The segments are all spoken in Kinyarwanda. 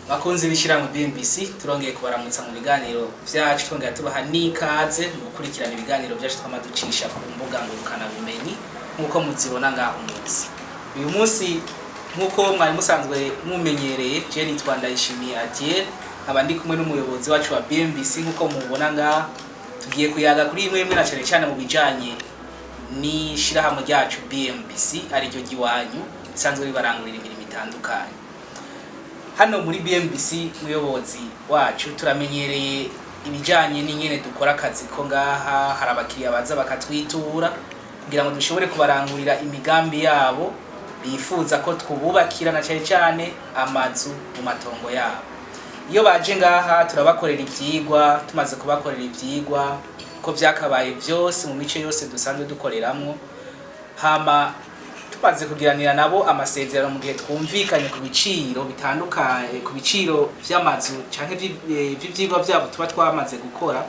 Bakunzi b'Ishirahamwe BMBC turongeye kubaramutsa mu biganiro vyacu twongera tubaha nikaze mu gukurikirana ibiganiro vyacu twamaducisha ku mbuga ngurukana bumenyi nkuko muzibona ngaho munsi. Uyu munsi nkuko mwari musanzwe mumenyereye je nitwa Ndayishimiye Adiel abandi kumwe n'umuyobozi wacu wa BMBC nkuko mubona ngaho tugiye kuyaga kuri imwe na cyane mu bijanye ni shirahamwe ryacu BMBC ari ryo giwanyu sanzwe ribarangurira imirimo itandukanye. Hano muri BMBC Umuyobozi wacu turamenyereye ibijanye n'inyene dukora akazi ko ngaha hari abakiriya baza bakatwitura kugira ngo dushobore kubarangurira imigambi yabo bifuza ko twubakira na cyane amazu mu matongo yabo. Iyo baje ngaha turabakorera ivyigwa, tumaze kubakorera ivyigwa ko vyakabaye byose mu mice yose dusanzwe dukoreramwo, hama tumaze kugiranira nabo amasezerano mu gihe twumvikanye ku biciro bitandukanye, ku biciro vy'amazu canke vy'ivyigwa vyabo tuba twamaze gukora,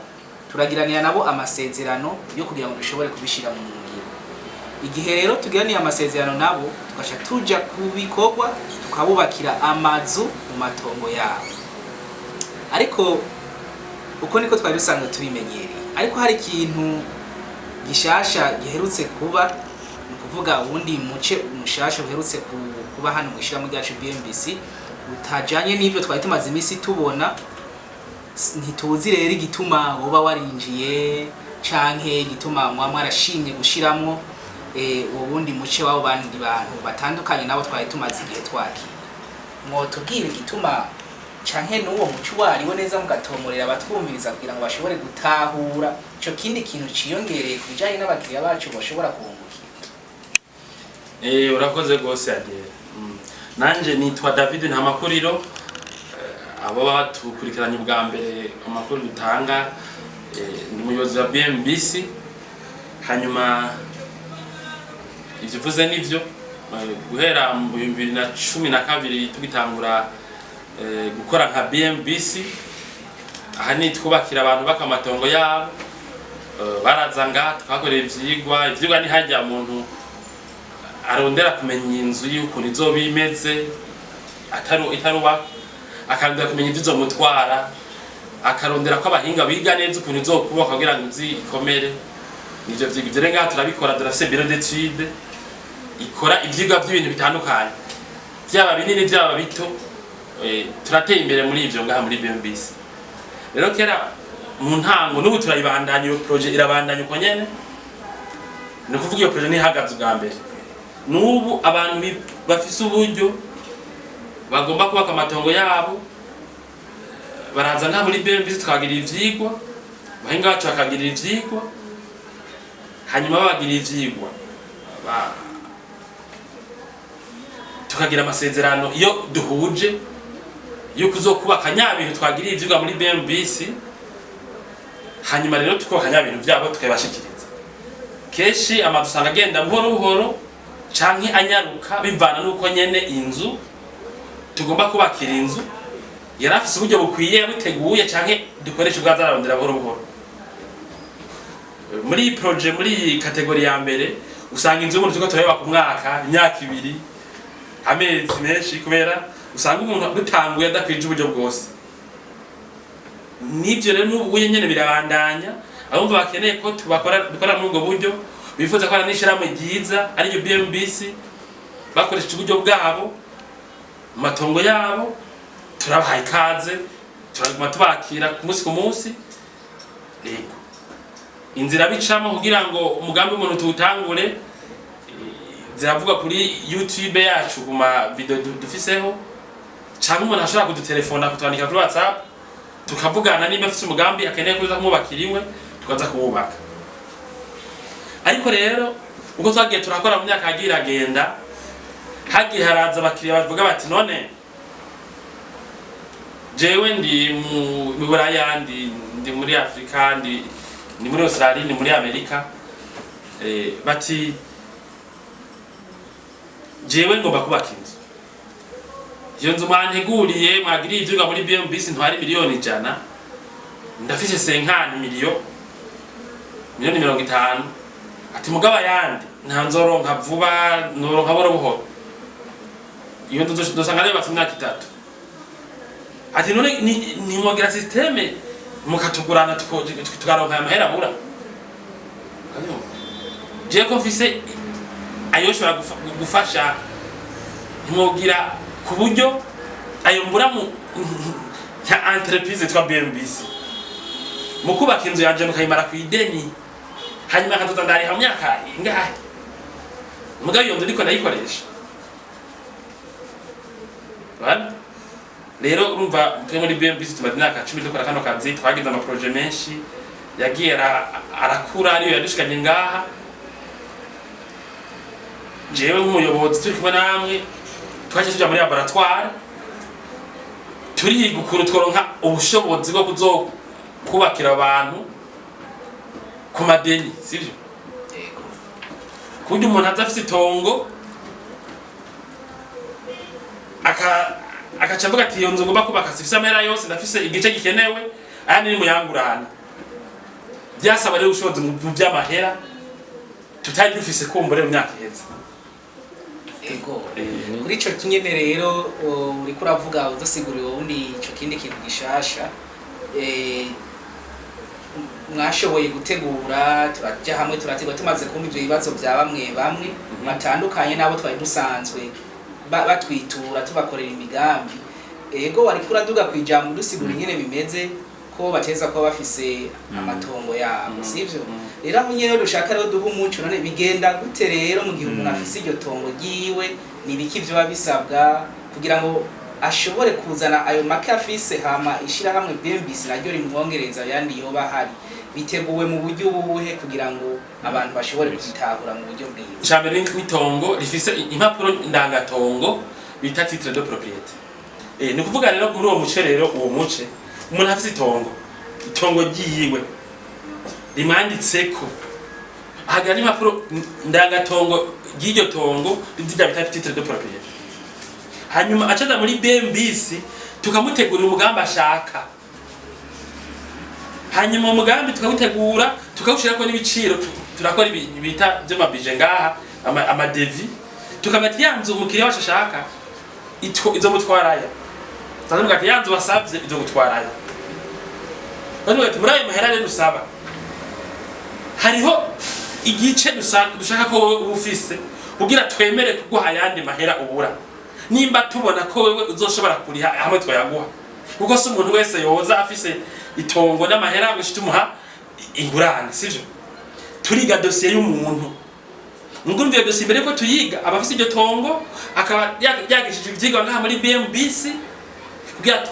turagiranira nabo amasezerano yo kugira ngo dushobore kubishira mu ngiro. Igihe rero tugiraniye amasezerano nabo tugasha tuja kubikorwa tukabubakira amazu mu matongo yabo. Ariko uko niko twari dusanzwe tubimenyereye, ariko hari ikintu gishasha giherutse kuba, kuvuga ubundi muce umushasha uherutse kuba hano mu Ishirahamwe ryacu BMBC utajanye n'ivyo twari tumaze imisi tubona. Ntituzi rero igituma boba warinjiye canke igituma mwarashimye gushiramwo ubundi muce wabo bandi bantu batandukanye nabo twari tumaze igihe twakira. Mwotubwira igituma canke n'uwo muco wariwe neza mugatomorera abatwumviriza kugira ngo bashobore gutahura ico kindi kintu ciyongereye ku bijanye n'abakiriya bacu bashobora kuhungukira. Urakoze gose Adiel. Nanje nitwa David Ntamakuriro, abo batukurikiranye ubwa mbere amakuru dutanga, ni umuyobozi wa BMBC. Hanyuma ivyo vuze nivyo guhera mu 2012 tugitangura gukora nka BMBC, aha ni twubakira abantu bakamatongo yabo, barazanga twakorera ivyigwa ni hajya umuntu arondera kumenya inzu y'ukuntu izoba imeze itaruba, akarondera kumenya ivyo izomutwara, akarondera ko abahinga biga neza ukuntu izokubaka kugira ngo izi ikomere. Nivyo vyigwa rero ngaha turabikora, turafise bureau d'étude ikora ivyigwa by'ibintu bitandukanye byaba binini byaba bito. Turateye imbere muri ivyo ngaha muri BMBC. Rero kera mu ntango n'ubu turayibandanya, iyo projet irabandanya uko nyene, ni kuvuga iyo projet ni hagaze ubwa mbere. N'ubu abantu bafise uburyo bagomba kubaka amatongo yabo baraza ngaha muri BMBC tukagira ivyigwa, bahinga bacu bakagira ivyigwa, hanyuma babagira ivyigwa tukagira amasezerano iyo duhuje yuko uzokubaka nyabintu twagira ivyigwa muri BMBC. Hanyuma rero tukubaka nyabintu vyabo tukabashikiriza. Keshi amazu usanga agenda buhoro buhoro canke anyaruka bivana nuko nyene inzu tugomba kubakira inzu yarafise uburyo bukwiye yabiteguye canke dukoresha ubwazararondera buhoro buhoro. Muri projet muri kategori ya mbere usanga inzu y'umuntu tuko turayubaka umwaka, imyaka 2, amezi menshi, kubera usanga umuntu gutanguye adakwije uburyo bwose. Nivyo rero n'ubu nyene birabandanya, abumva bakeneye ko dukora muri ubwo buryo, bifuza ko n'ishirahamwe ryiza ari ryo BMBC bakoresha uburyo bwabo mu matongo yabo, turabahaye ikaze, turaguma tubakira ku munsi. Yego inzira bicamo kugira ngo umugambi umuntu tuwutangure ziravuga kuri YouTube yacu ku ma video dufiseho, cyangwa umuntu ashobora kudutelefona kutwandika kuri WhatsApp tukavugana nimba afite umugambi akeneye kuza kumubakiriwe tukaza kuwubaka. Ariko rero uko twagiye turakora mu myaka yagiye iragenda, hagiye haraza abakiriya bavuga bati none jewe ndi mu Buraya, ndi muri Afrika, ndi muri Australia, ndi muri Amerika, bati jewe ngomba kubaka inzu. Iyo nzu mwanteguriye mwagiriye ivyigwa muri BMBC ntwari miliyoni 100, ndafise 50 miliyoni 50. Ati mugaba yandi nta nzoronka vuba, noronka buhoro buhoro. Iyo nzu dosanga reba imyaka 3. ati none ni mwogera systeme mukatugurana tukaronka amahera bura je ko mfise ayo shobora gufasha mwogira ku buryo ayo mbura mu nka entreprise twa BMBC mukubaka inzu yanje mukayimara kw'ideni hanyuma akatoza ndari ha myaka ingahe mugayo iyo nzu ndiko ndayikoresha bana rero urumva twe muri BMBC tumaze imyaka 10 dukora kano kazi twagize ama projet menshi yagiye arakura ariyo yadushikanye ngaha jewe nk'umuyobozi turi kumwe namwe twaje tuja muri laboratoire turihiga ukuntu tworonka ubushobozi bwo kubakira abantu ku madeni sivyo kuburyo umuntu azafise itongo akaca avuga ati iyo nzu ngomba kubaka sifise amahera yose ndafise igice gikenewe aya ni muyangurana byasaba rero ubushobozi mu by'amahera tutari dufise kumbure mu myaka iheze ego kuri ico kinyene rero uriko uravuga udusigurira ubundi ico kindi kintu gishasha mwashoboye gutegura turajya hamwe turategwa tumaze kumva ivyo bibazo bya bamwe batandukanye nabo twari dusanzwe batwitura tubakorera imigambi ego wariko uraduga kwijambo dusigura ingene bimeze ko bateza ko bafise amatongo yabo sivyo rero aho nyene dushaka rero duha umuco none bigenda gute rero mu gihe umuntu afise iryo tongo giwe nibiki vyo babisabwa kugira ngo ashobore kuzana ayo make afise hama ishirahamwe BMBC naryo rimwongereza yandi yoba hari biteguwe mu buryo buhe kugira ngo abantu bashobore kwitahura mu buryo bwiza cyambere n'itongo rifise impapuro ndangatongo bita titre de propriété ni kuvuga rero muri uwo muce rero uwo muce umuntu afise itongo giyiwe rimwanditseko hagana impapuro ndangatongo y'iryo tongo rizija bita titre de propriété hanyuma acaza muri BMBC tukamutegurira umugambi ashaka hanyuma umugambi tukamutegura tukawushirako n'ibiciro turakora ibita by'amabije ngaha amadevi tukabati yanzu umukiriya wacu ashaka izo mutwaraya tanduka ati yanzu basavye izo gutwaraya none ati muri ayo mahera rero usaba hariho igice dushaka ko ubufise kugira twemere kuguha yandi mahera ubura nimba tubona ko wewe uzoshobora kuriha hamwe twayaguha kuko se umuntu wese yoza afise itongo n'amahera gushitumuha ingurane sivyo turiga dossier y'umuntu ngumviye dossier mbere ko tuyiga abafise iryo tongo akaba yagishije ivyigwa ngaha muri BMBC kugira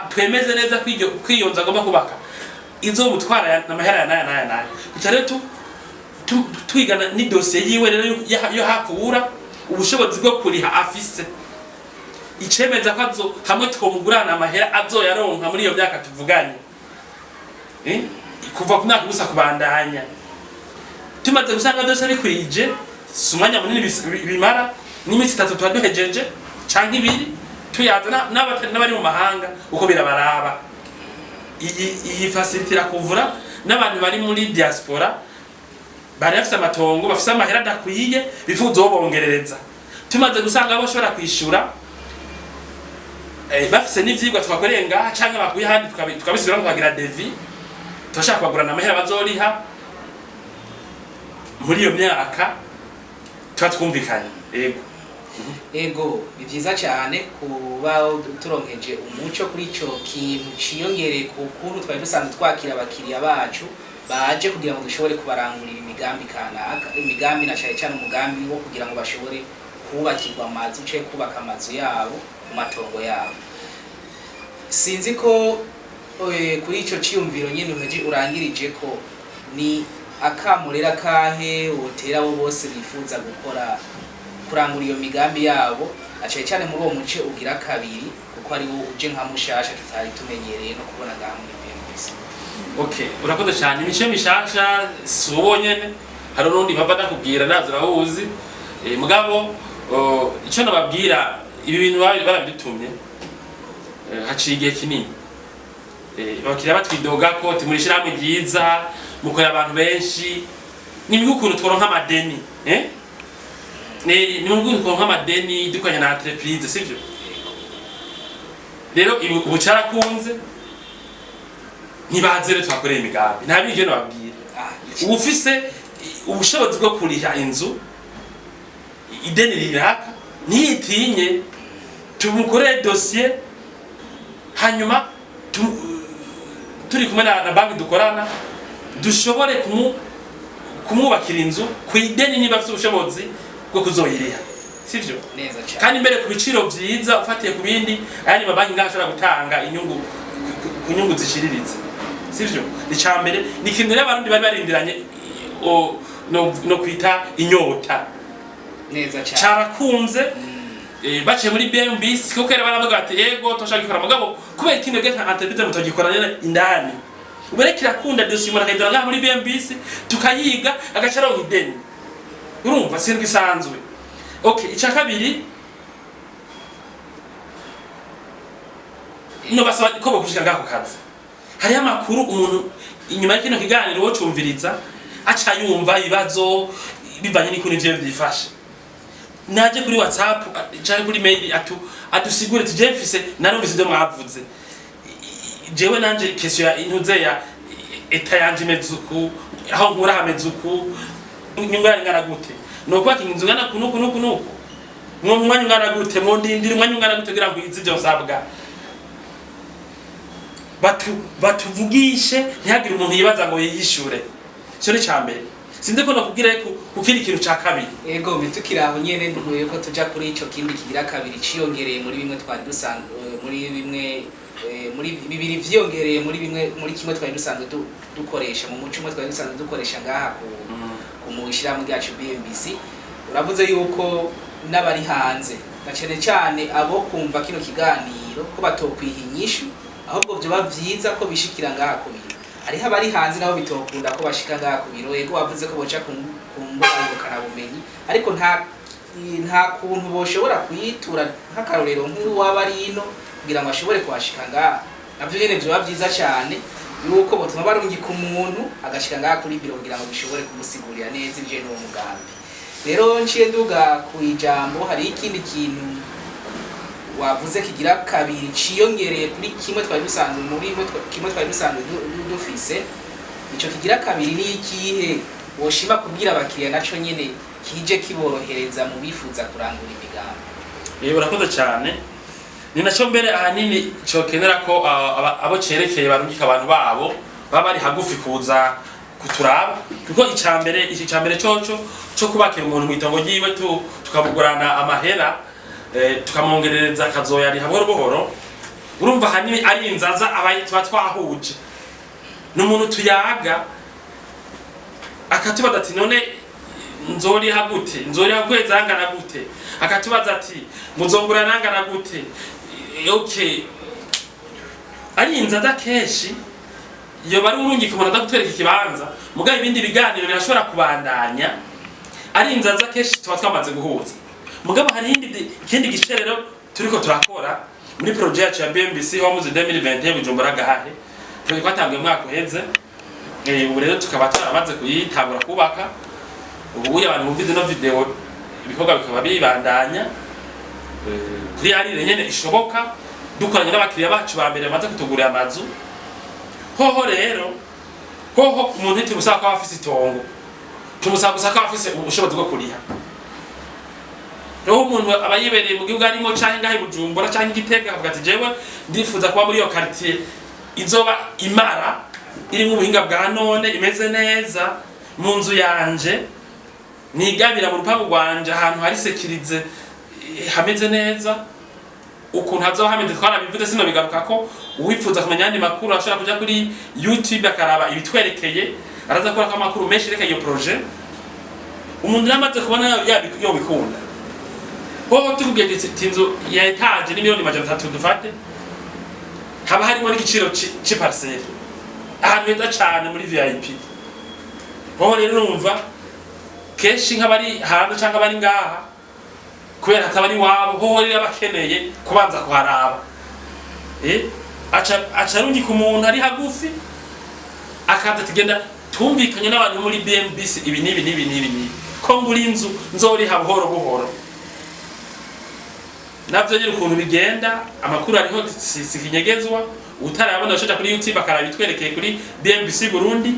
twemeze neza kwiyonza agomba kubaka izo mutwara n'amahera naya kuca rero twigana ni dossier yiwe rero yo hakura ubushobozi bwo kuriha afise icemeza ko hamwe twomugurana amahera azoyaronka muri iyo myaka tuvuganye kuva ku myaka gusa kubandanya tumaze gusanga byose bikwije sumanya munini bimara n'iminsi 3 twaduhejeje canke 2 tuyaza n'abari mu mahanga uko birabaraba iyi facilitira kuvura n'abantu bari muri diaspora bari afise amatongo bafise amahera adakwiye bifuza bongerereza tumaze gusanga abo shobora kwishura bafise n'ivyigwa twakoreye ngaha canke bakuye handi tukabisubira kubagira devi turashaka kubagurana amahera bazoriha muri iyo myaka twumvikanye ego ni vyiza cyane kuba turonkeje umuco kuri ico kintu ciyongereye ku kuntu twari dusanzwe twakira abakiriya bacu baje kugira ngo dushobore kubarangurira imigambi kanaka imigambi na cyane umugambi wo kugira ngo bashobore kubakirwa amazu cyo kubaka amazu yabo mu matongo yabo sinzi ko kuri ico ciyumviro nyene urangirije ko ni akamurera kahe wotera bo bose bifuza gukora kurangura iyo migambi yabo cyane muri uwo muce ugira kabiri kuko ari wo uje nka mushasha tutari tumenyereye no kubona gamwe BMBC. Okay, urakoze cyane imice mishasha subonyene hari nundi mpava ndakubwira nazo rahuzi mugabo ico nababwira ibi bintu barabidutumye haciye igihe kinini bakira batwidoga ko muri ishirahamwe ryiza mukorera abantu benshi n'imigukuntu tworonka amadeni ni muguru ko nk'amadeni dukanye na entreprise sivyo rero ubu carakunze ntibazere twakoreye imigambi ntabije no babwira ufise ubushobozi bwo kuriha inzu ideni riraka ntiyitinye tumukoreye dossier hanyuma turi kumwe na banki dukorana dushobore kumwubakira inzu kw'ideni niba afite ubushobozi bwo kuzoyiriha sivyo neza cyane kandi mbere ku biciro vyiza ufatiye ku bindi ayandi mabanki ngashobora gutanga inyungu ku nyungu zishiriritse sivyo icambere ni kintu n'abarundi bari barindiranye no kwita inyota neza cyane carakunze baciye muri BMBC kuko era baravuga ati yego toshaka gukora mugabo kubera ikindi bwe nta entreprise mutogikorana indani ubere kirakunda dossier mu rakayidora ngaha muri BMBC tukayiga agacaro ideni urumva sindwi isanzwe okay ica kabiri no basaba ko bokushika ngaho kazi hari amakuru umuntu inyuma y'ikino kiganiro wo cumviriza aca yumva ibibazo bivanye n'ikuri ivyo byifashe naje kuri WhatsApp cyane kuri mail atusigure tuje mfise narumvise ibyo mwavuze jewe nanje question ya intuze ya eta yanje mezuku aho nkura hamezuku nyungana ngana gute no kwa kinzu ngana kunuku mwo mwanya ngana gute mwo ndindira mwanya ngana gute kugira ngo izi byo sabwa batuvugishe ntihagire umuntu yibaza ngo yishure cyo ni cyambere sinde ko nakubwira ko ukiri kintu ca kabiri ego bitukiraho nyene nduye ko tuja kuri ico kindi kigira kabiri ciyongereye muri bimwe twari dusanzwe muri bimwe muri bibiri vyongereye muri bimwe muri kimwe twari dusanzwe dukoresha mu muco twari dusanzwe dukoresha ngaha ku mushirahamwe bwacu BMBC uravuze yuko n'abari hanze na cyane abo kumva kino kiganiro ko batokwihinyisha ahubwo byo bavyiza ko bishikira ngaha ku biro ari habari hanze nabo bitokunda ko bashika ngaha ku biro yego wavuze ko boca ku mbuga bumenyi ariko nta kuntu boshobora kuyitura nk'akarorero nk'uwo wabarino kugira ngo ashobore kuhashika ngaha navyo nyene byo bavyiza cyane yuko botuma barungika umuntu agashika ngaha kuri biro kugira ngo bishobore kumusigurira neza ivyo n'uwo mugambi rero nciye nduga ku ijambo hari ikindi kintu wavuze kigira kabiri ciyongereye kuri kimwe twari dusanzwe muri kimwe twari dusanzwe dufise ico kigira kabiri ni ikihe woshima kubwira abakiriya naco nyene kije kiborohereza mu bifuza kurangura imigambi urakoze cyane ni naco mbere ahanini cokenera ko abo cerekeye barungika abantu babo baba bari hagufi kuza kuturaba kuko iki cambere coco cyo kubakira umuntu mu itongo ryiwe tukabugurana amahera tukamongerereza kazoyari haboro buhoro urumva hanini ari inzaza abayi twahuje n'umuntu tuyaga akatubaza ati none nzori hagute nzori hakweza angana gute akatubaza ati muzongura nangana gute okay ari inzaza keshi iyo bari urungika umuntu adagutwereka ikibanza mugabe ibindi biganiro birashobora kubandanya ari inzaza keshi tuba twamaze guhuza mugabo hari ikindi gicerero turiko turakora muri projet yacu ya BMBC ho muzi 2021 Bujumbura gahahe twatangiye mwaka uheze ubu rero tukaba taramaze kuyitangura kubaka ubu abantu bumvize no video ibikorwa bikaba bibandanya kuri ari nyene ishoboka dukoranye n'abakiriya bacu ba mbere bamaze kutugurira amazu hoho rero hoho umuntu tumusaka ko afise itongo tumusaka ko afise ubushobozi bwo kuriha rero umuntu abayibereye mu gihugu arimo canke ngahe Bujumbura canke Gitega avuga ati jewe ndifuza kuba muri iyo quartier izoba imara iri mu buhinga bwa none imeze neza mu nzu yanje nigabira mu rupangu rwanje ahantu hari sekirize hameze neza ukuntu hazohameze twarabivuze sino bigaruka ko uwifuza kumenya andi makuru ashobora kuja kuri YouTube akaraba ibitwerekeye araza gukora amakuru menshi reka iyo projet umuntu yamaze kubona yo bikunda hoho tukubwiye inzu ya etage ni miliyoni 300 dufate haba harimo n'igiciro c'parcelle ahantu heza cane muri VIP hoho rero numva keshi nk'abari hanze cyangwa bari ngaha kubera atabari wabo hoho rero abakeneye kubanza kuharaba aca rungika umuntu ari hagufi akaza tugenda tumvikanye n'abantu muri BMBC ibi nibi ko nguri inzu nzori buhoro buhoro navyo nyine ukuntu bigenda amakuru ariho sikinyegezwa utarayabona ushaje kuri YouTube akarabitwerekeye kuri BMBC Burundi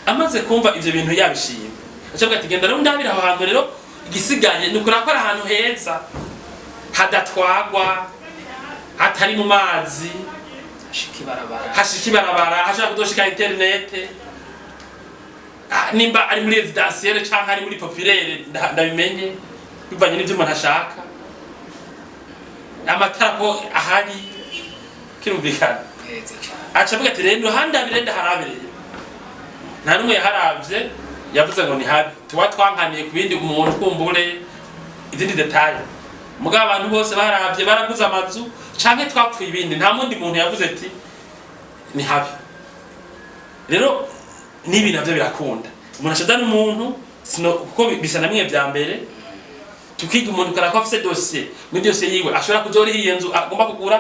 amaze kumva ivyo bintu yabishimye acavuga ati genda rero ndabira aho hantu rero igisiganye nukura ko ari ahantu heza hadatwagwa hatari mu mazi hashika ibarabara hashaka kudoshika internet nimba ari muri residentiel canke ari muri populaire ndabimenye bivanye n'ivyo umuntu ashaka amatara ko ahari kirumvikana acavuga ati rero handi abirenda harabereye nta numwe yaharavye yavuze ngo ni habi tuba twankaniye ku bindi umuntu kumbure izindi detail mugabo abantu bose baravye baraguze amazu canke twapfuye ibindi nta mundi muntu yavuze ati ni habi rero nibi navyo birakunda umuntu ashadana umuntu sino kuko bisa namwe vya mbere tukiga umuntu karako afise dossier muri dossier yiwe ashobora kuzora iyi nzu agomba kugura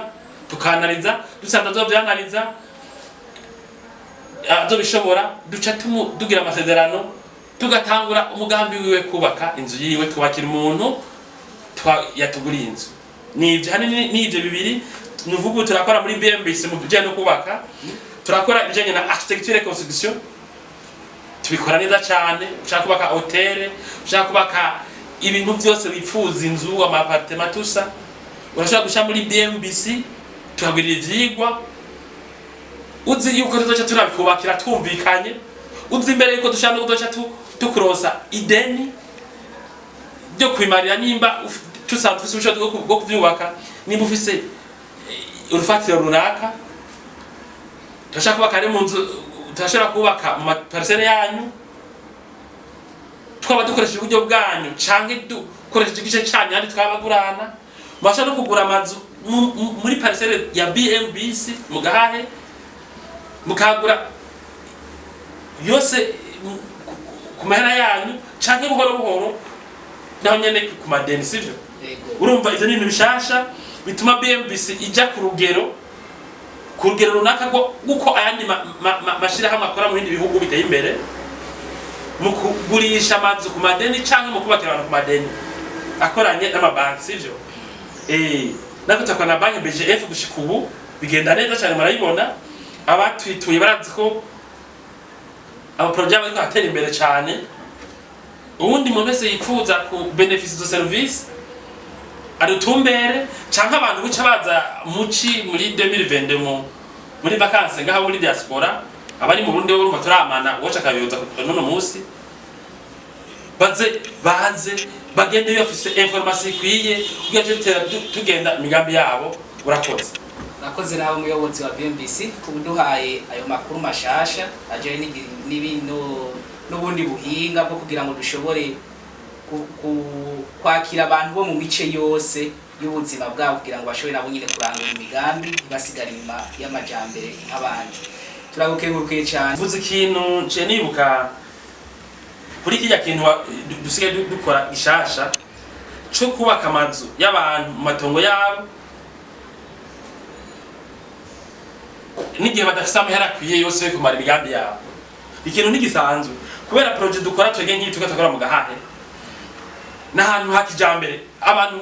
tukanaliza dusanga zo byanaliza azo bishobora duca tugira amasezerano tugatangura umugambi wiwe kubaka inzu yiwe kubakira umuntu yatuguriye inzu nivyo hanini nivyo bibiri nuvuga turakora muri BMBC mu bijanye no kubaka turakora ibijanye na architecture et construction tubikora neza cyane ushaka kubaka hotel ushaka kubaka ibintu byose bipfuza inzu amapartement tusa urashaka gusha muri BMBC tuhagirira ivyigwa uzi yuko tuzoca turabikubakira twumvikanye uzi imbere yuko dushaka kudoca tukurosa ideni byo kwimarira nimba tusanzwe ufise ubushobozi bwo kuvyubaka nimba ufise urufatiro runaka turashaka kubaka ari mu nzu turashobora kubaka mu parcelle yanyu twaba dukoresheje uburyo bwanyu canke dukoresheje igice cyanyu ari twabagurana bashaka no kugura amazu muri parcelle ya BMBC mugahahe mukagura yose ku mahera yanyu canke buhoro buhoro naho nyene ku madeni sivyo urumva ivyo ni bishasha bituma BMBC ija ku rugero runaka guko ayandi mashirahamwe akora mu bindi bihugu biteye imbere mu kugurisha amazu ku madeni canke mu kubakira abantu ku madeni akoranye n'amabanki sivyo nakutaka na banki BGF gushika ubu bigenda neza cyane marayibona abatwituye barazi ko aba projet bariko atera imbere cyane ubundi umuntu wese yipfuza ku benefits de service adutumbere canke abantu buca baza muci muri 2020 muri vacances ngaha muri diaspora abari mu Burundi urumva turamana woca kabiyoza none musi baze bagende bafise information ikwiye kugira tugenda migambi yabo urakoze nakoze nawe umuyobozi wa BMBC kuduhaye ayo makuru mashasha aje n'ibintu n'ubundi buhinga bwo kugira ngo dushobore kwakira abantu bo mu mice yose y'ubuzima bwabo kugira ngo bashobore nabo nyine kurangura imigambi basigara inyuma y'amajambere nk'abandi turagukengurukiye cyane vuze ikintu je nibuka kuri kijya kintu dusigaye dukora gishasha cyo kubaka amazu y'abantu mu matongo yabo n'igihe badafise amahera akwiye yose yo kumara imigambi yabo ikintu ntigisanzwe kubera projet dukora twege nk'iyi tukakora mu gahahe n'ahantu hakijambere abantu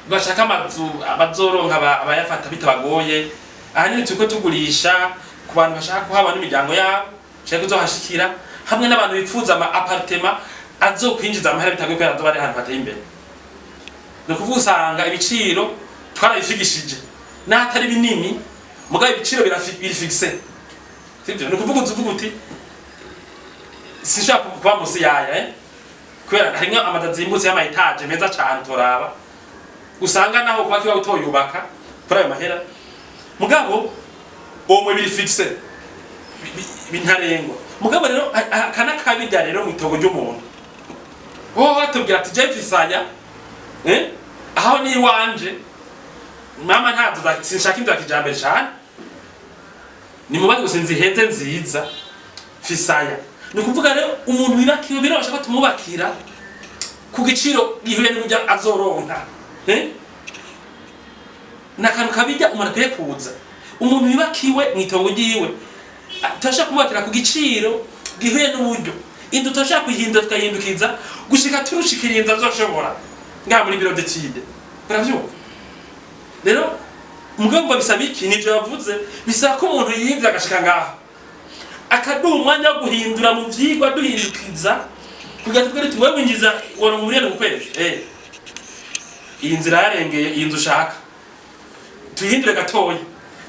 bashaka amazu abazoronka abayafata bitabagoye ahanini tuko tugurisha ku bantu bashaka kuhaba n'imiryango yabo cyangwa kuzohashikira hamwe n'abantu bipfuza ama appartement azokwinjiza amahera bitagoye ko yazo bari ahantu hateye imbere no kuvuga usanga ibiciro twarabifigishije n'atari binini mugabe ibiciro birifixe sivyo no kuvuga uti sinshaka kuba musi yaya kubera harimwe amadazimbutse y'ama etage meza cyane toraba usanga naho kuba kiba utoyubaka kuri ayo mahera mugabo omwe biri fixe bintarengwa mugabo rero kana kabijya rero mu itogo ry'umuntu watubwira ati je mfisanya aho ni wanje mama ntazo sinshaka inzu yakijambere cyane ni mubaze gusinzi heze nziza fisaya ni kuvuga rero umuntu wibakiwe birabasha ko tumubakira ku giciro gihuye n'ujya azoronka nakantu kabijya umuntu akwiye kuza umuntu wibakiwe mwitongo giwe turashaka kumubakira ku giciro gihuye n'uburyo indu turashaka kuyihindura tukahindukiza gushika turushikira inzu azoshobora ngaha muri biro d'étude uravyumva rero mugomba bisaba iki nivyo yavuze bisaba ko umuntu yivye agashika ngaha akaduha umwanya wo guhindura mu vyigwa duhindukiza kugira tubwire tuti wewe winjiza wari umuriyeni mu kwezi iyi nzira yarengeye iyi nzu ushaka tuyihindure gatoya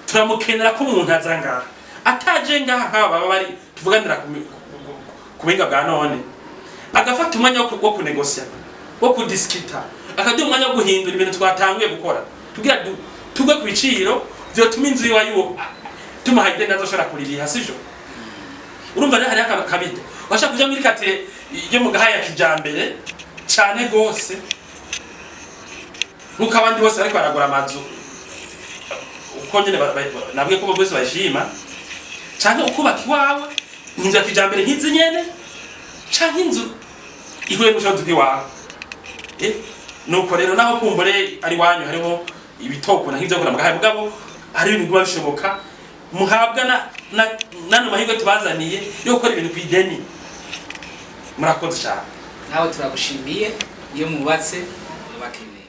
turamukenera ko umuntu aza ngaha ataje ngaha nk'aba baba bari tuvuganira ku buhinga bwa none agafata umwanya wo kunegosia wo kudiskita akaduha umwanya wo guhindura ibintu twatanguye gukora tugira tugwe ku biciro vyotuma inzu yiwa yuwo tuma hagide nazo shora kuririha sivyo urumva rero hari akantu kabide washaka kuja muri kate yo mu gahaya kijambere cyane gose nkuko abandi bose ariko baragura amazu uko nyene nabwiye ko bose bashima cyane ukubaka iwawe inzu ya kijambere nk'izi nyene cyane inzu ihuye n'ushobozi bw'iwawe nuko rero naho kumbure ari wanyu hariho ibitoko na nk'ivyo gukora mu gahaya mugabo hari ibintu biba bishoboka muhabwa nano mahirwe tubazaniye yo gukora ibintu kw'ideni murakoze cyane nawe turagushimiye iyo mubatse bakene